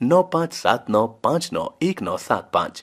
9579591975।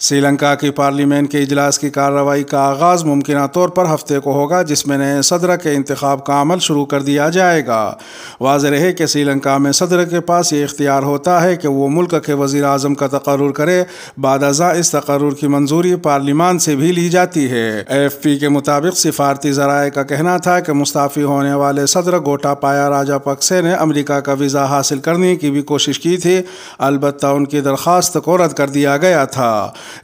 سری لنکا کی پارلیمنٹ کے اجلاس کی کارروائی کا آغاز ممکنہ طور پر ہفتے کو ہوگا، جس میں نئے صدر کے انتخاب کا عمل شروع کر دیا جائے گا۔ واضح رہے کہ سری لنکا میں صدر کے پاس یہ اختیار ہوتا ہے کہ وہ ملک کے وزیر اعظم کا تقرر کرے، بعد ازاں اس تقرر کی منظوری پارلیمان سے بھی لی جاتی ہے۔ AFP کے مطابق سفارتی ذرائع کا کہنا تھا کہ مستعفی ہونے والے صدر گوٹاپایا راجاپکسے نے امریکہ کا ویزا حاصل کرنے کی بھی کوشش کی تھی، البتہ ان کی درخواست کو رد کر دیا گیا تھا۔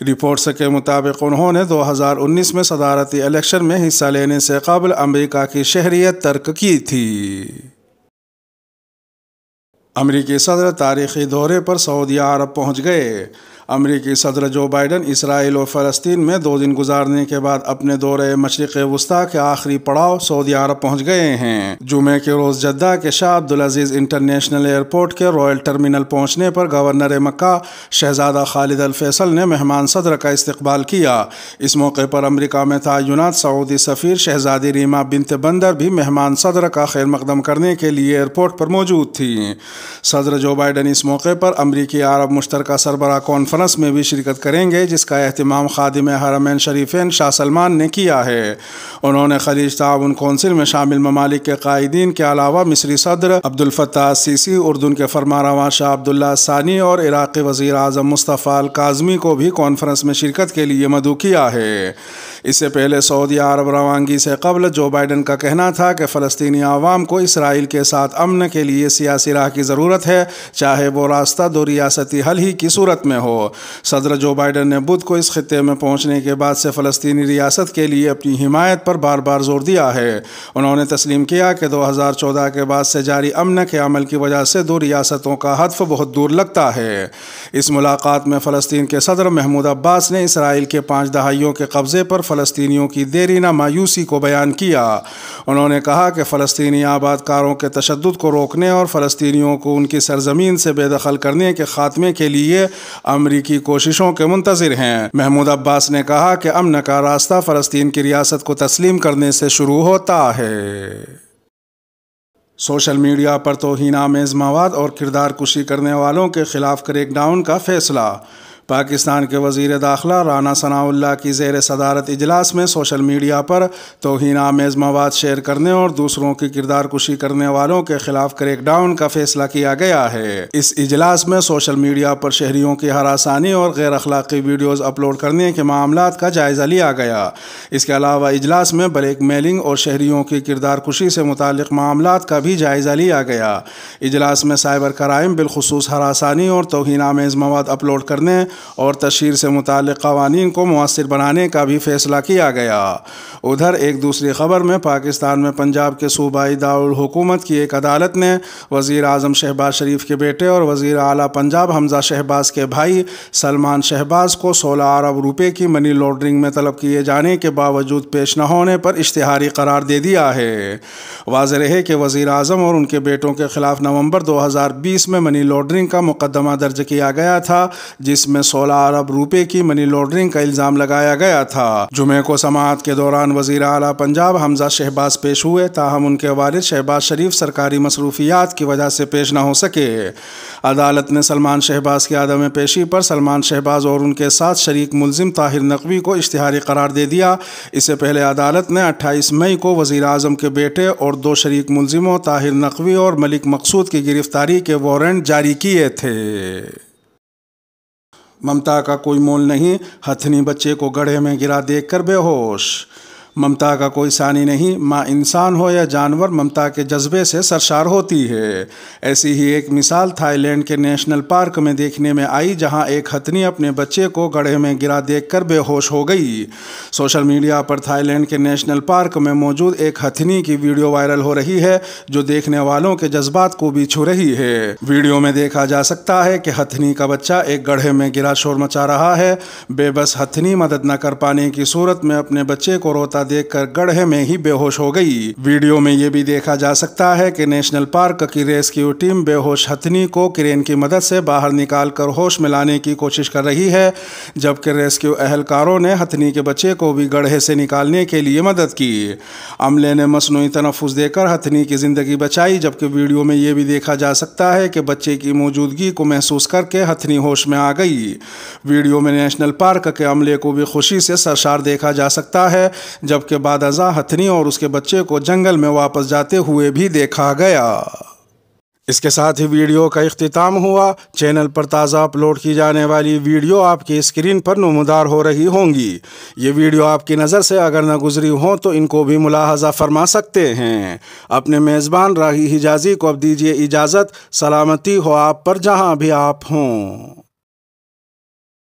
رپورٹس کے مطابق انہوں نے 2019 میں صدارتی الیکشن میں حصہ لینے سے قبل امریکہ کی شہریت ترک کی تھی۔ امریکی صدر تاریخی دورے پر سعودی عرب پہنچ گئے۔ امریکی صدر جو بائیڈن اسرائیل اور فلسطین میں 2 دن گزارنے کے بعد اپنے دورے مشرق وسطیٰ کے آخری پڑاؤ سعودی عرب پہنچ گئے ہیں۔ جمعے کے روز جدہ کے شاہ عبدالعزیز انٹرنیشنل ایئرپورٹ کے رائل ٹرمینل پہنچنے پر گورنر مکہ شہزادہ خالد الفیصل نے مہمان صدر کا استقبال کیا۔ اس موقع پر امریکہ میں تعینات سعودی سفیر شہزادی ریما بنت بندر بھی مہمان صدر کا خیر مقدم کرنے کے لیے ایئرپورٹ پر موجود تھیں۔ صدر جو بائیڈن اس موقع پر امریکی عرب مشترکہ سربراہ کانفرنس میں بھی شرکت کریں گے، جس کا اہتمام خادم حرمین شریفین شاہ سلمان نے کیا ہے۔ انہوں نے خلیج تعاون کونسل میں شامل ممالک کے قائدین کے علاوہ مصری صدر عبدالفتاح السیسی، اردن کے فرمانروا شاہ عبداللہ الثانی اور عراقی وزیر اعظم مصطفیٰ الکاظمی کو بھی کانفرنس میں شرکت کے لیے مدعو کیا ہے۔ اس سے پہلے سعودی عرب روانگی سے قبل جو بائیڈن کا کہنا تھا کہ فلسطینی عوام کو اسرائیل کے ساتھ امن کے لیے سیاسی راہ کی ضرورت ہے، چاہے وہ راستہ 2 ریاستی حل ہی کی صورت میں ہو۔ صدر جو بائیڈن نے بدھ کو اس خطے میں پہنچنے کے بعد سے فلسطینی ریاست کے لیے اپنی حمایت پر بار بار زور دیا ہے۔ انہوں نے تسلیم کیا کہ 2014 کے بعد سے جاری امن کے عمل کی وجہ سے 2 ریاستوں کا ہدف بہت دور لگتا ہے۔ اس ملاقات میں فلسطین کے صدر محمود عباس نے اسرائیل کے 5 دہائیوں کے قبضے پر فلسطینیوں کی دیرینہ مایوسی کو بیان کیا۔ انہوں نے کہا کہ فلسطینی آباد کاروں کے تشدد کو روکنے اور فلسطینیوں کو ان کی سرزمین سے بے دخل کرنے کے خاتمے کے لیے امریکی کوششوں کے منتظر ہیں۔ محمود عباس نے کہا کہ امن کا راستہ فلسطین کی ریاست کو تسلیم کرنے سے شروع ہوتا ہے۔ سوشل میڈیا پر توہین آمیز مواد اور کردار کشی کرنے والوں کے خلاف کریک ڈاؤن کا فیصلہ۔ پاکستان کے وزیر داخلہ رانا ثناء اللہ کی زیر صدارت اجلاس میں سوشل میڈیا پر توہین آمیز مواد شیئر کرنے اور دوسروں کی کردار کشی کرنے والوں کے خلاف کریک ڈاؤن کا فیصلہ کیا گیا ہے۔ اس اجلاس میں سوشل میڈیا پر شہریوں کی ہراسانی اور غیر اخلاقی ویڈیوز اپلوڈ کرنے کے معاملات کا جائزہ لیا گیا۔ اس کے علاوہ اجلاس میں بلیک میلنگ اور شہریوں کی کردار کشی سے متعلق معاملات کا بھی جائزہ لیا گیا۔ اجلاس میں سائبر کرائم بالخصوص ہراسانی اور توہین آمیز مواد اپلوڈ کرنے اور تشہیر سے متعلق قوانین کو مؤثر بنانے کا بھی فیصلہ کیا گیا۔ ادھر ایک دوسری خبر میں پاکستان میں پنجاب کے صوبائی دارالحکومت کی ایک عدالت نے وزیر اعظم شہباز شریف کے بیٹے اور وزیر اعلیٰ پنجاب حمزہ شہباز کے بھائی سلمان شہباز کو 16 ارب روپے کی منی لانڈرنگ میں طلب کیے جانے کے باوجود پیش نہ ہونے پر اشتہاری قرار دے دیا ہے۔ واضح رہے کہ وزیر اعظم اور ان کے بیٹوں کے خلاف نومبر 2020 میں منی لانڈرنگ کا مقدمہ درج کیا گیا تھا، جس میں 16 ارب روپے کی منی لانڈرنگ کا الزام لگایا گیا تھا۔ جمعے کو سماعت کے دوران وزیر اعلیٰ پنجاب حمزہ شہباز پیش ہوئے، تاہم ان کے والد شہباز شریف سرکاری مصروفیات کی وجہ سے پیش نہ ہو سکے۔ عدالت نے سلمان شہباز کی عدم پیشی پر سلمان شہباز اور ان کے ساتھ شریک ملزم طاہر نقوی کو اشتہاری قرار دے دیا۔ اس سے پہلے عدالت نے 28 مئی کو وزیر اعظم کے بیٹے اور 2 شریک ملزموں طاہر نقوی اور ملک مقصود کی گرفتاری کے وارنٹ جاری کیے تھے۔ ممتا کا کوئی مول نہیں، ہتھنی بچے کو گڑھے میں گرا دیکھ کر بے ہوش۔ ممتا کا کوئی ثانی نہیں، ماں انسان ہو یا جانور ممتا کے جذبے سے سرشار ہوتی ہے۔ ایسی ہی ایک مثال تھائی لینڈ کے نیشنل پارک میں دیکھنے میں آئی، جہاں ایک ہتھنی اپنے بچے کو گڑھے میں گرا دیکھ کر بے ہوش ہو گئی۔ سوشل میڈیا پر تھائی لینڈ کے نیشنل پارک میں موجود ایک ہتھنی کی ویڈیو وائرل ہو رہی ہے، جو دیکھنے والوں کے جذبات کو بھی چھو رہی ہے۔ ویڈیو میں دیکھا جا سکتا ہے کہ ہتھنی کا بچہ ایک گڑھے میں گرا شور مچا رہا ہے۔ بے بس ہتھنی مدد نہ کر پانے کی صورت میں اپنے بچے کو روتا دیکھ کر گڑھے میں ہی بے ہوش ہو گئی۔ ویڈیو میں یہ بھی دیکھا جا سکتا ہے کہ نیشنل پارک کی ریسکیو ٹیم بے ہوش ہتھنی کو کرین کی مدد سے باہر نکال کر ہوش میں لانے کی کوشش کر رہی ہے، جبکہ ریسکیو اہلکاروں نے ہتھنی کے بچے کو بھی گڑھے سے نکالنے کے لیے مدد کی۔ عملے نے مصنوعی تنفس دے کر ہتھنی کی زندگی بچائی، جبکہ ویڈیو میں یہ بھی دیکھا جا سکتا ہے کہ بچے کی موجودگی کو محسوس کر کے ہتھنی ہوش میں آ گئی۔ ویڈیو میں نیشنل پارک کے عملے کو بھی خوشی سے سرشار دیکھا جا سکتا ہے، جبکہ بعد ازاں ہتھنی اور اس کے بچے کو جنگل میں واپس جاتے ہوئے بھی دیکھا گیا۔ اس کے ساتھ ہی ویڈیو کا اختتام ہوا۔ چینل پر تازہ اپلوڈ کی جانے والی ویڈیو آپ کی اسکرین پر نمودار ہو رہی ہوں گی۔ یہ ویڈیو آپ کی نظر سے اگر نہ گزری ہوں تو ان کو بھی ملاحظہ فرما سکتے ہیں۔ اپنے میزبان راہی حجازی کو اب دیجیے اجازت۔ سلامتی ہو آپ پر جہاں بھی آپ ہوں۔